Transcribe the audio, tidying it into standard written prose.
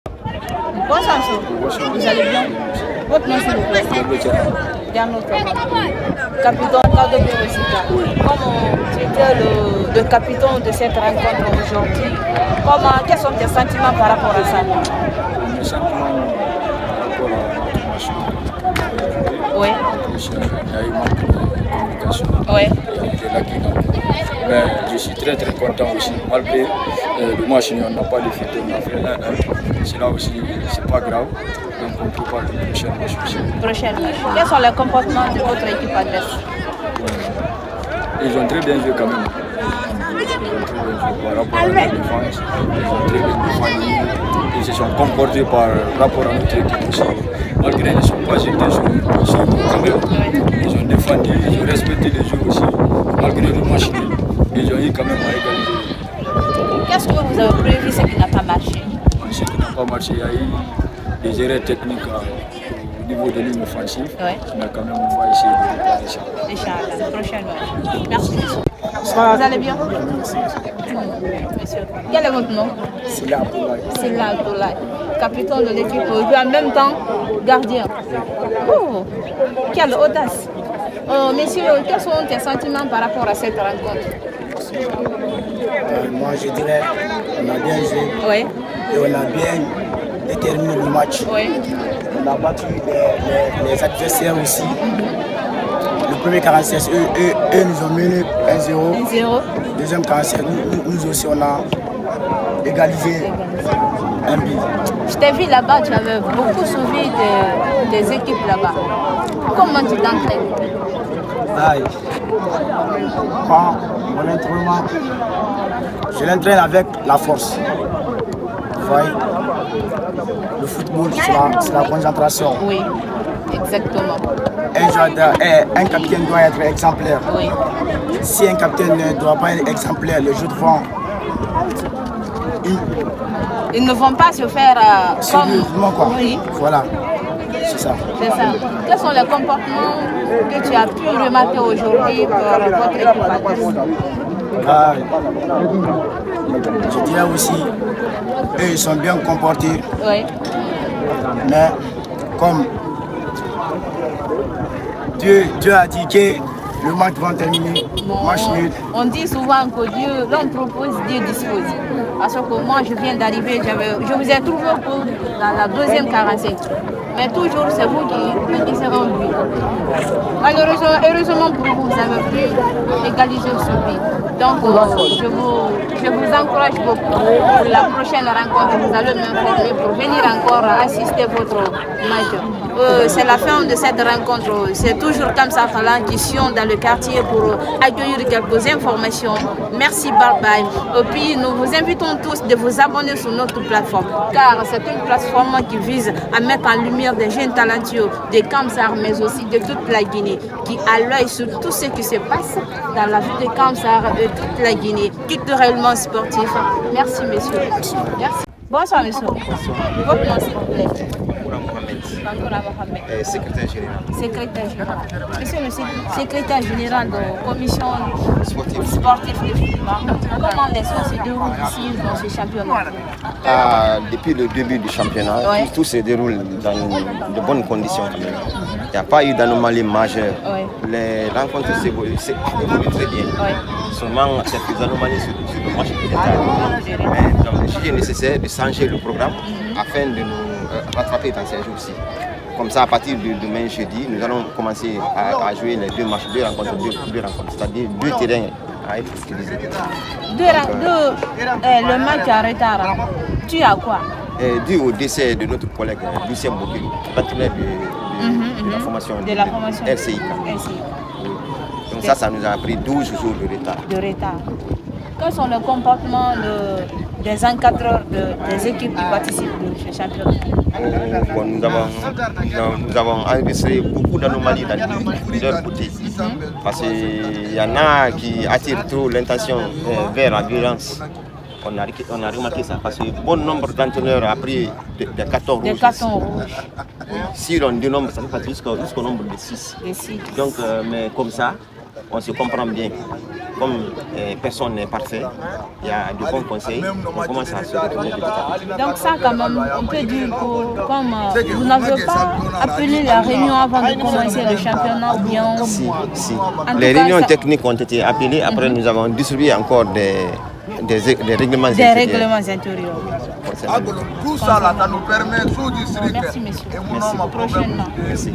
Bonsoir, monsieur. Vous allez bien? Votre nom, s'il vous plaît? Diano Togo. Capitaine Cardo Biosika. Comme tu étais le capitaine de cette rencontre aujourd'hui, quels sont tes sentiments par rapport à ça? Mes sentiments par rapport à la formation. Oui. Il y a eu manque de communication. Oui. Mais je suis très content aussi. Malgré le match, on n'a pas de photo, on a fait 1-1. C'est là aussi, c'est pas grave. Donc on prépare le prochain match aussi. Prochaine match. Quels sont les comportements de votre équipe adverse? Ils ont très bien joué quand même. Ils ont très bien joué par rapport à la défense. Ils ont très bien défendu. Ils se sont comportés par rapport à notre équipe aussi. Malgré qu'ils ne sont pas jetés, ils sont quand même. Ils ont défendu, ils ont respecté les jeux aussi. Malgré le match, ils ont eu quand même à égaliser. Qu'est-ce que vous avez prévu, ce qui n'a pas marché? Ce qui n'a pas marché, il y a eu des erreurs techniques au niveau de ligne offensive. Oui. Mais quand même, on va essayer de réparer ça. Inch'Allah, prochaine match. Merci. Vous allez bien? Monsieur. Quel est votre nom? Silla Abdoulaye. Silla Abdoulaye, capitaine de l'équipe et en même temps gardien. Oh, quelle audace! Messieurs, quels sont tes sentiments par rapport à cette rencontre? Moi, je dirais on a bien joué Oui. et on a bien déterminé le match. Oui. On a battu les adversaires aussi. Le premier 46, eux nous ont mené 1-0. 1-0. Deuxième 47, nous aussi on a égalisé un but. Je t'ai vu là-bas, tu avais beaucoup suivi des équipes là-bas. Comment tu t'entraînes? Aïe. Moi, mon entraînement, je l'entraîne avec la force. Vous voyez, le football, c'est la concentration. Oui, exactement. Un capitaine doit être exemplaire. Oui. Si un capitaine ne doit pas être exemplaire, les joueurs vont. Ils ne vont pas se faire comme... Quoi. Oui. Voilà, c'est ça. C'est ça. Quels sont les comportements que tu as pu remarquer aujourd'hui pour votre équipe adverse? Je dirais aussi, eux ils sont bien comportés. Oui. Mais comme Dieu a dit que le match va terminer, match nul. On dit souvent que Dieu, l'homme propose, Dieu dispose. Parce que moi, je viens d'arriver, je vous ai trouvé dans la deuxième 45. Mais toujours, c'est vous qui serez en but. Malheureusement, heureusement pour vous, vous avez pu égaliser ce but. Donc, je vous encourage beaucoup. Pour la prochaine rencontre, vous allez m'informer pour venir encore assister à votre match. C'est la fin de cette rencontre. C'est toujours comme ça qui sont dans le quartier pour accueillir quelques informations. Merci, bye bye. Et puis nous vous invitons tous de vous abonner sur notre plateforme, car c'est une plateforme qui vise à mettre en lumière des jeunes talentueux, des Kamsar, mais aussi de toute la Guinée, qui a l'œil sur tout ce qui se passe dans la vie de Kamsar et toute la Guinée, culturellement sportif. Merci, messieurs. Merci. Bonsoir, monsieur. Votre nom, s'il vous plaît. Bangoura Mohamed. Secrétaire général. Secrétaire général. Monsieur le secrétaire général de la commission sportive de football, comment les choses se déroulent ici dans ce championnat? Depuis le début du championnat, Ouais. tout se déroule dans de bonnes conditions. Il n'y a pas eu d'anomalie majeure. Ouais. Les rencontres s'évoluent très bien. Ouais. Seulement quelques anomalies sur le match de détail. Mais donc, il est nécessaire de changer le programme afin de nous rattraper dans ces jours-ci. Comme ça, à partir de demain jeudi, nous allons commencer à jouer les deux matchs, deux rencontres, c'est-à-dire deux terrains à être utilisés. Le match en retard, tu as quoi? Dû au décès de notre collègue Lucien Boké, entraîneur de la formation RCIK. Donc ça nous a pris 12 jours de retard. Quels sont les comportements des encadreurs des équipes qui participent à ce championnat? Nous avons enregistré beaucoup d'anomalies dans leur côté. Parce qu'il y en a qui attirent trop l'intention vers la violence. On a remarqué ça parce que bon nombre d'entraîneurs a pris des cartons rouges. Des cartons rouges. Si on dénombre, ça fait jusqu'au nombre de 6. Donc, mais comme ça, on se comprend bien. Comme personne n'est parfait, il y a de bons conseils, on commence à se retrouver petit à petit. Donc ça quand même, on peut dire que comme vous n'avez pas appelé la réunion avant de commencer le championnat ou bien... Si. Les réunions techniques ont été appelées, après nous avons distribué encore des règlements intérieurs. Des règlements intérieurs. Tout ça là, ça nous permet, sous-district. Merci, messieurs. Et mon nom, Prochainement. Merci.